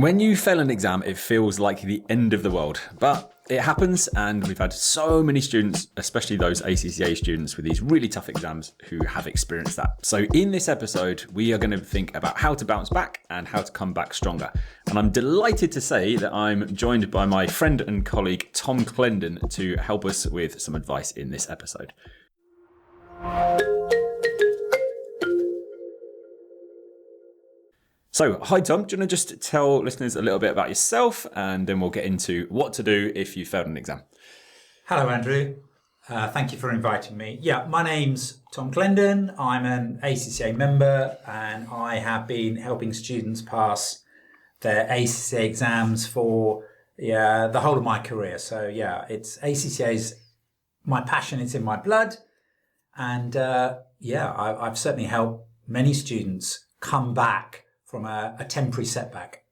When you fail an exam, it feels like the end of the world, but it happens, and we've had so many students, especially those ACCA students with these really tough exams, who have experienced that. So in this episode, we are going to think about how to bounce back and how to come back stronger. And I'm delighted to say that I'm joined by my friend and colleague, Tom Clendon, to help us with some advice in this episode. So, hi Tom, do you want to just tell listeners a little bit about yourself, and then we'll get into what to do if you failed an exam. Hello Andrew, thank you for inviting me. Yeah, my name's Tom Clendon, I'm an ACCA member and I have been helping students pass their ACCA exams for the whole of my career. So yeah, it's ACCA's my passion, it's in my blood, and I've certainly helped many students come back from a temporary setback.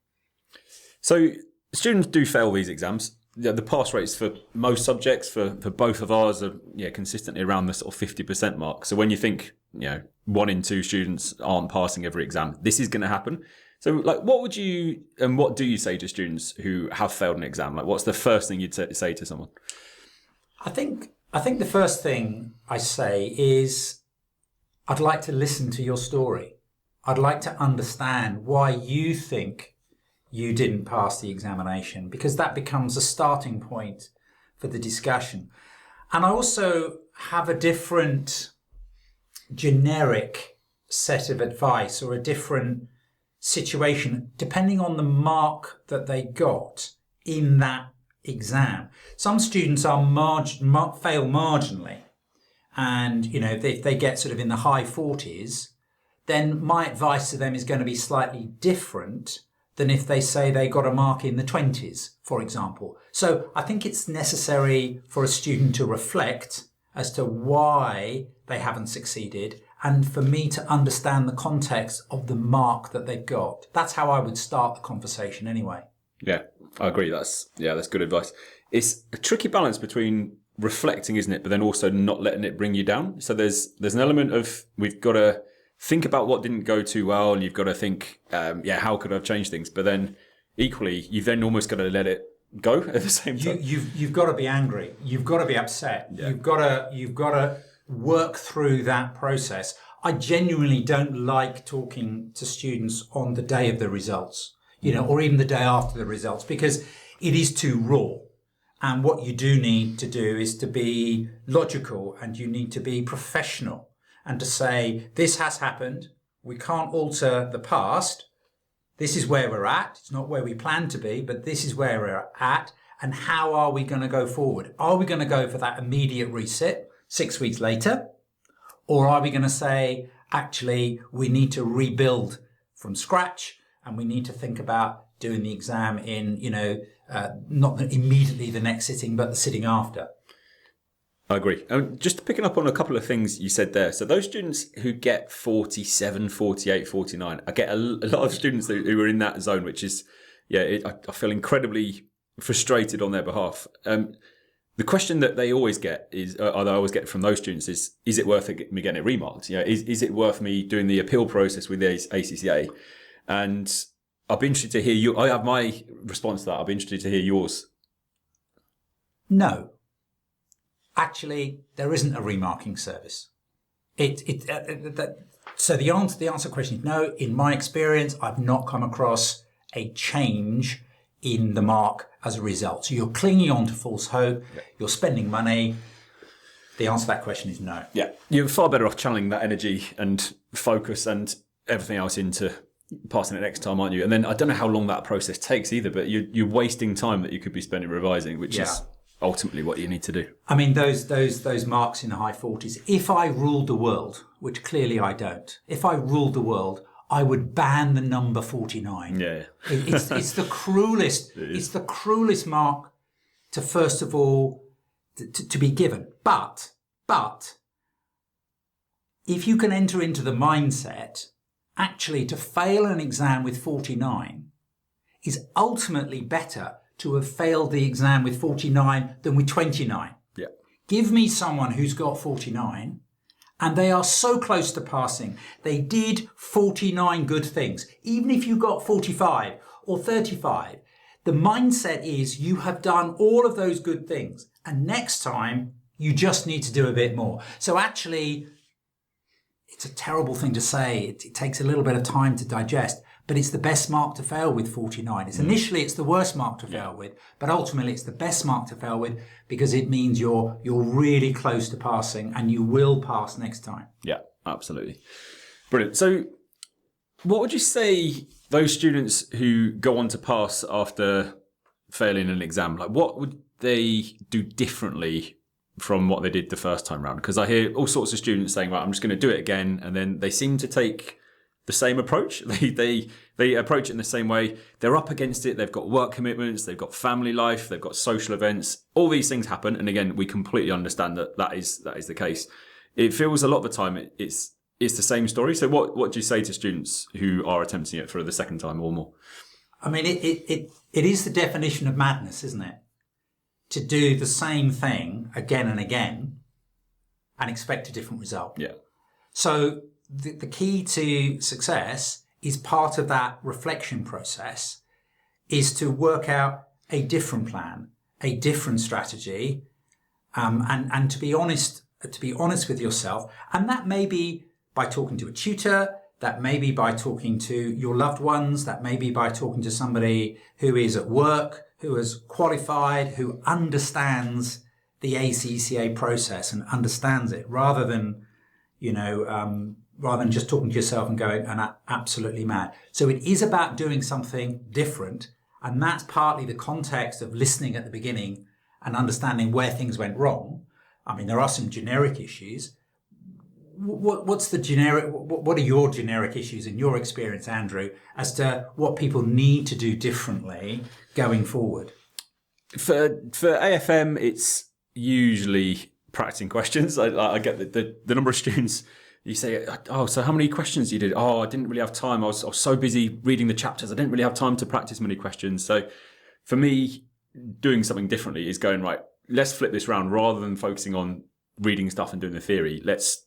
So students do fail these exams. The pass rates for most subjects, for both of ours, are consistently around the sort of 50% mark. So when you think 1 in 2 students aren't passing every exam, this is going to happen. So what do you say to students who have failed an exam? Like, what's the first thing you'd say to someone? I think the first thing I say is I'd like to listen to your story. I'd like to understand why you think you didn't pass the examination, because that becomes a starting point for the discussion. And I also have a different generic set of advice or a different situation depending on the mark that they got in that exam. Some students are fail marginally, and if they get sort of in the high 40s, then my advice to them is going to be slightly different than if they say they got a mark in the 20s, for example. So I think it's necessary for a student to reflect as to why they haven't succeeded, and for me to understand the context of the mark that they've got. That's how I would start the conversation anyway. Yeah, I agree. That's good advice. It's a tricky balance between reflecting, isn't it? But then also not letting it bring you down. So there's an element of, we've got to think about what didn't go too well, and you've got to think, how could I have changed things? But then equally, you've then almost got to let it go at the same time. You've got to be angry. You've got to be upset. Yeah. You've got to work through that process. I genuinely don't like talking to students on the day of the results, or even the day after the results, because it is too raw. And what you do need to do is to be logical, and you need to be professional. And to say, this has happened, we can't alter the past, this is where we're at, it's not where we plan to be, but this is where we're at, and how are we going to go forward? Are we going to go for that immediate reset 6 weeks later? Or are we going to say, actually, we need to rebuild from scratch, and we need to think about doing the exam in, not immediately the next sitting, but the sitting after? I agree. Just picking up on a couple of things you said there. So those students who get 47, 48, 49, I get a lot of students who are in that zone, which is, I feel incredibly frustrated on their behalf. The question that they always get I always get from those students is it worth me getting it remarked? Is it worth me doing the appeal process with the ACCA? And I'll be interested to hear you. I have my response to that. I'll be interested to hear yours. No. Actually, there isn't a remarking service. So the answer to the question is no. In my experience, I've not come across a change in the mark as a result. So you're clinging on to false hope. Yeah. You're spending money. The answer to that question is no. Yeah, you're far better off channeling that energy and focus and everything else into passing it next time, aren't you? And then I don't know how long that process takes either, but you're wasting time that you could be spending revising, which is ultimately what you need to do. I mean, those marks in the high 40s, if I ruled the world, which clearly I don't, if I ruled the world, I would ban the number 49. Yeah. It's the cruelest, it's the cruelest mark to, first of all, to be given. But if you can enter into the mindset, actually to fail an exam with 49 is ultimately better to have failed the exam with 49 than with 29. Yeah. Give me someone who's got 49 and they are so close to passing. They did 49 good things. Even if you got 45 or 35. The mindset is you have done all of those good things, and next time you just need to do a bit more. So actually, it's a terrible thing to say. It takes a little bit of time to digest, but it's the best mark to fail with, 49. Initially, it's the worst mark to fail with, but ultimately it's the best mark to fail with because it means you're really close to passing, and you will pass next time. Yeah, absolutely. Brilliant. So what would you say those students who go on to pass after failing an exam, like what would they do differently from what they did the first time round? Because I hear all sorts of students saying, right, I'm just going to do it again. And then they seem to take the same approach. They approach it in the same way. They're up against it. They've got work commitments. They've got family life. They've got social events. All these things happen. And again, we completely understand that is the case. It feels a lot of the time it's the same story. So what do you say to students who are attempting it for the second time or more? I mean, it is the definition of madness, isn't it? To do the same thing again and again and expect a different result. Yeah. So the key to success is part of that reflection process is to work out a different plan, a different strategy, and to be honest with yourself. And that may be by talking to a tutor, that may be by talking to your loved ones, that may be by talking to somebody who is at work, who is qualified, who understands the ACCA process and understands it, rather than just talking to yourself and going, and I'm absolutely mad. So it is about doing something different. And that's partly the context of listening at the beginning and understanding where things went wrong. I mean, there are some generic issues. What are your generic issues in your experience, Andrew, as to what people need to do differently going forward? For AFM, it's usually practicing questions. I get the number of students. You say, oh, so how many questions you did? Oh, I didn't really have time. I was so busy reading the chapters. I didn't really have time to practice many questions. So for me, doing something differently is going, right, let's flip this around. Rather than focusing on reading stuff and doing the theory, let's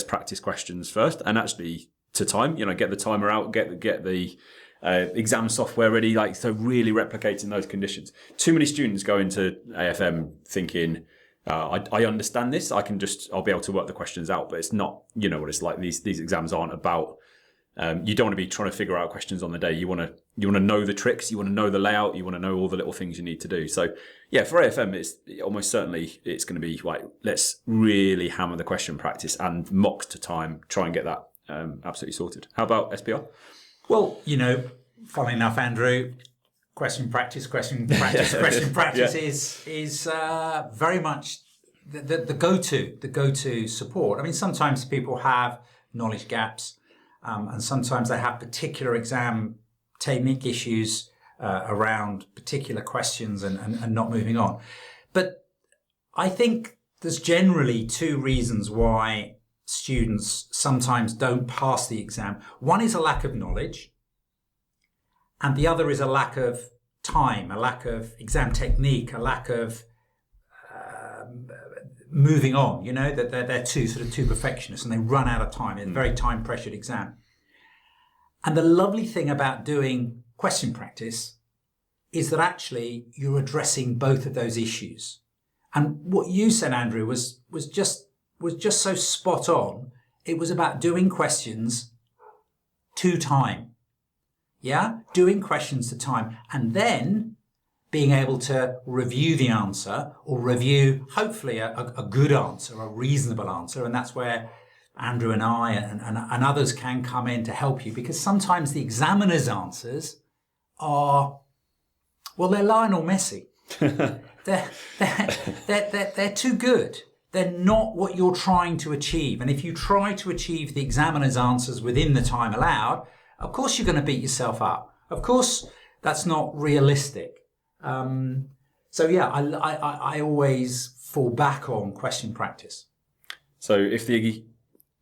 practice questions first, and actually to time, get the timer out, get the exam software ready, so really replicating those conditions. Too many students go into AFM thinking, I understand this, I'll be able to work the questions out, but it's not, what it's like. These exams aren't about, you don't want to be trying to figure out questions on the day. You want to know the tricks, you want to know the layout, you want to know all the little things you need to do. So yeah, for AFM, it's almost certainly it's going to be like, let's really hammer the question practice and mocks to time, try and get that absolutely sorted. How about SBR? Well, funnily enough, Andrew, question practice is very much the go-to support. I mean, sometimes people have knowledge gaps, and sometimes they have particular exam technique issues around particular questions and not moving on. But I think there's generally two reasons why students sometimes don't pass the exam. One is a lack of knowledge, and the other is a lack of time, a lack of exam technique, a lack of moving on. That they're too perfectionists and they run out of time. It's a very time-pressured exam. And the lovely thing about doing question practice is that actually you're addressing both of those issues. And what you said, Andrew, was just so spot on. It was about doing questions to time. Yeah? Doing questions to time. And then being able to review the answer, or review, hopefully, a good answer, a reasonable answer. And that's where Andrew and I and others can come in to help you, because sometimes the examiner's answers are, well, they're Lionel Messi. They're too good. They're not what you're trying to achieve. And if you try to achieve the examiner's answers within the time allowed, of course you're going to beat yourself up. Of course, that's not realistic. So yeah, I always fall back on question practice. So if the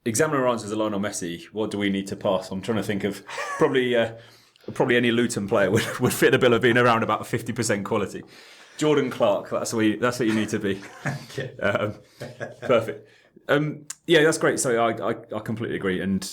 examiner answers a Lionel Messi, what do we need to pass? I'm trying to think of probably any Luton player would fit the bill of being around about 50% quality. Jordan Clark, that's what you need to be. Okay. Perfect. Yeah, that's great. So I completely agree. And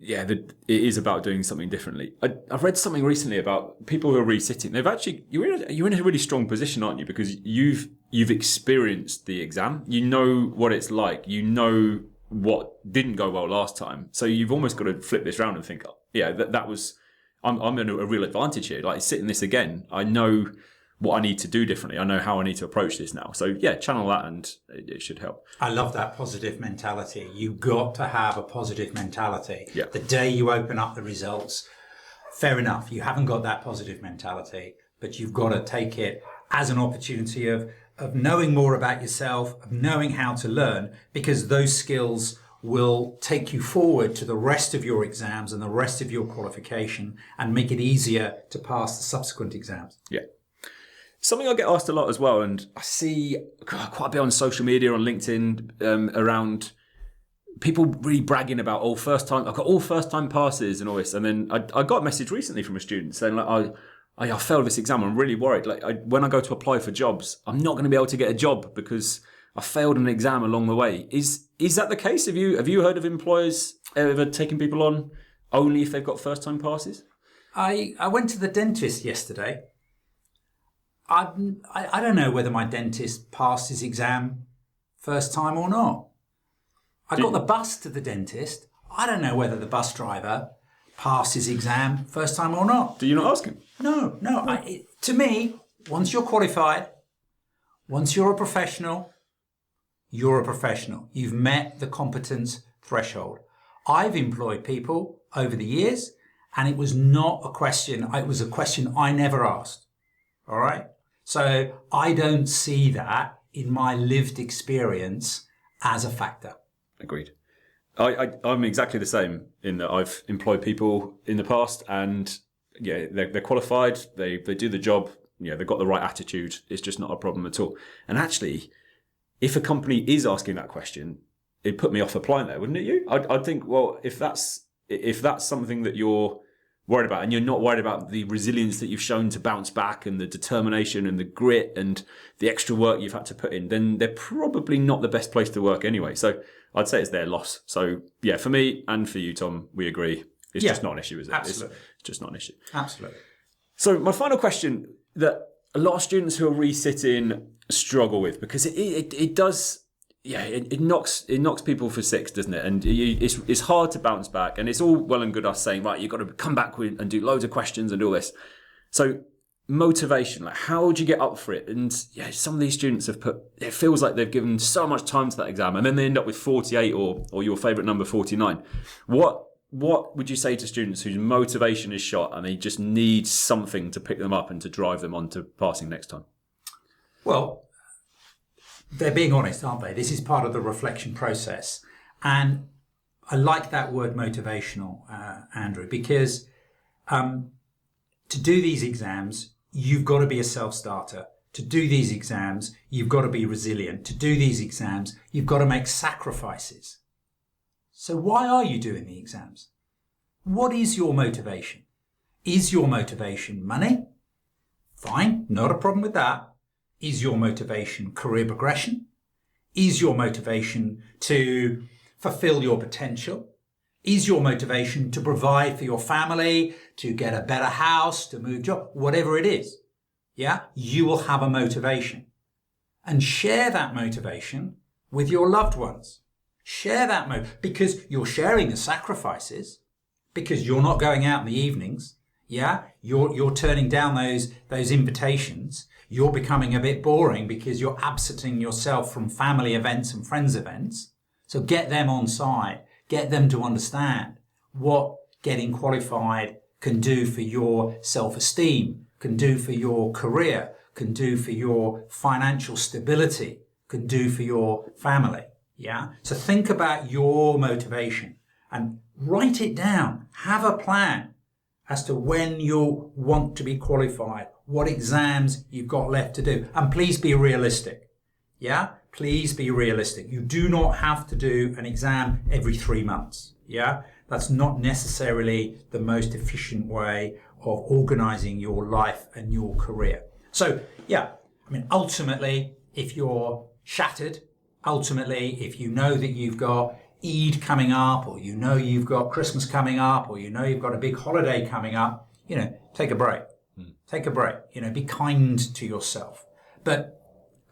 it is about doing something differently. I've read something recently about people who are resitting. They've actually, you're in a really strong position, aren't you? Because you've experienced the exam. You know what it's like. You know what didn't go well last time. So you've almost got to flip this around and think, that was, I'm in a real advantage here. Like sitting this again, I know what I need to do differently. I know how I need to approach this now. So yeah, channel that and it should help. I love that positive mentality. You've got to have a positive mentality. Yeah. The day you open up the results, fair enough, you haven't got that positive mentality, but you've got to take it as an opportunity of knowing more about yourself, of knowing how to learn, because those skills will take you forward to the rest of your exams and the rest of your qualification and make it easier to pass the subsequent exams. Yeah. Something I get asked a lot as well, and I see quite a bit on social media, on LinkedIn, around people really bragging about I've got all first time passes and all this. And then I got a message recently from a student saying, like, I failed this exam. I'm really worried. Like when I go to apply for jobs, I'm not going to be able to get a job because I failed an exam along the way. Is that the case? Have you heard of employers ever taking people on only if they've got first time passes? I went to the dentist yesterday. I don't know whether my dentist passed his exam first time or not. I got the bus to the dentist. I don't know whether the bus driver passed his exam first time or not. Do you not ask him? No. To me, once you're qualified, once you're a professional, you're a professional. You've met the competence threshold. I've employed people over the years, and it was not a question. It was a question I never asked. All right? So I don't see that in my lived experience as a factor. Agreed. I'm exactly the same in that I've employed people in the past, and they're qualified, they do the job, they've got the right attitude. It's just not a problem at all. And actually, if a company is asking that question, it'd put me off applying there, wouldn't it? I'd think, well, if that's something that you're worried about, and you're not worried about the resilience that you've shown to bounce back and the determination and the grit and the extra work you've had to put in, then they're probably not the best place to work anyway. So I'd say it's their loss. So yeah, for me and for you, Tom, we agree. It's just not an issue, is it? Absolutely. It's just not an issue. Absolutely. So my final question that a lot of students who are resitting struggle with, because it does... Yeah, it knocks people for six, doesn't it? And it's hard to bounce back. And it's all well and good us saying, right, you've got to come back and do loads of questions and do all this. So motivation, like how would you get up for it? And yeah, some of these students have it feels like they've given so much time to that exam, and then they end up with 48 or your favourite number 49. What would you say to students whose motivation is shot and they just need something to pick them up and to drive them on to passing next time? Well, they're being honest, aren't they? This is part of the reflection process. And I like that word motivational, Andrew, because to do these exams, you've got to be a self-starter. To do these exams, you've got to be resilient. To do these exams, you've got to make sacrifices. So why are you doing the exams? What is your motivation? Is your motivation money? Fine, not a problem with that. Is your motivation career progression? Is your motivation to fulfill your potential? Is your motivation to provide for your family, to get a better house, to move job, whatever it is? Yeah, you will have a motivation. And share that motivation with your loved ones. Share that because you're sharing the sacrifices, because you're not going out in the evenings. Yeah, you're turning down those invitations. You're becoming a bit boring because you're absenting yourself from family events and friends events. So get them on side. Get them to understand what getting qualified can do for your self-esteem, can do for your career, can do for your financial stability, can do for your family. Yeah. So think about your motivation and write it down. Have a plan as to when you want to be qualified, what exams you've got left to do. And please be realistic. Yeah? Please be realistic. You do not have to do an exam every 3 months. Yeah? That's not necessarily the most efficient way of organizing your life and your career. So, yeah, I mean, ultimately, if you're shattered, ultimately, if you know that you've got Eid coming up, or you know you've got Christmas coming up, or you know you've got a big holiday coming up, take a break. Take a break. Be kind to yourself. But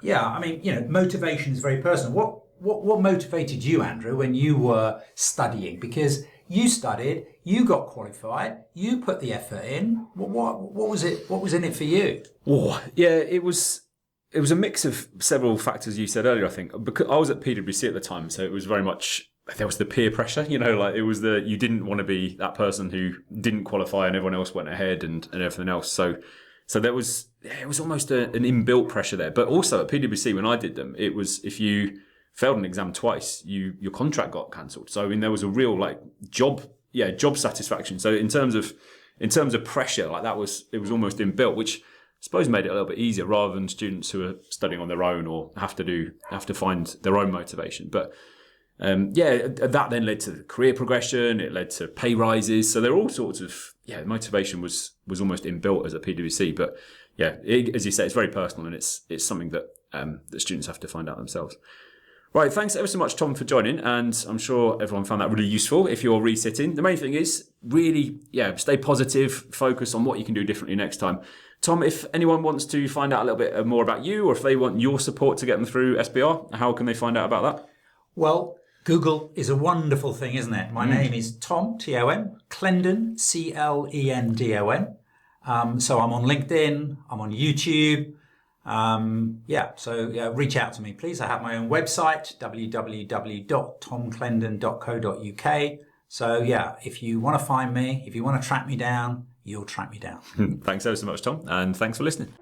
yeah, I mean, motivation is very personal. What motivated you, Andrew, when you were studying? Because you studied, you got qualified, you put the effort in. What was it? What was in it for you? Oh, yeah, it was a mix of several factors you said earlier, I think. Because I was at PwC at the time, so it was very much, there was the peer pressure, like it was you didn't want to be that person who didn't qualify and everyone else went ahead and everything else. So it was almost an inbuilt pressure there. But also at PwC, when I did them, it was if you failed an exam twice, your contract got cancelled. So I mean, there was a real job satisfaction. So in terms of pressure, it was almost inbuilt, which I suppose made it a little bit easier rather than students who are studying on their own or have to find their own motivation. But that then led to career progression. It led to pay rises. So there are all sorts of motivation was almost inbuilt as a PwC. But as you say, it's very personal and it's something that students have to find out themselves. Right, thanks ever so much, Tom, for joining, and I'm sure everyone found that really useful if you're resitting. The main thing is really, stay positive, focus on what you can do differently next time. Tom, if anyone wants to find out a little bit more about you, or if they want your support to get them through SBR, how can they find out about that? Well, Google is a wonderful thing, isn't it? My name is Tom, T-O-M, Clendon, C-L-E-N-D-O-N. So I'm on LinkedIn, I'm on YouTube. So reach out to me, please. I have my own website, www.tomclendon.co.uk. So if you want to find me, if you want to track me down, you'll track me down. Thanks ever so much, Tom, and thanks for listening.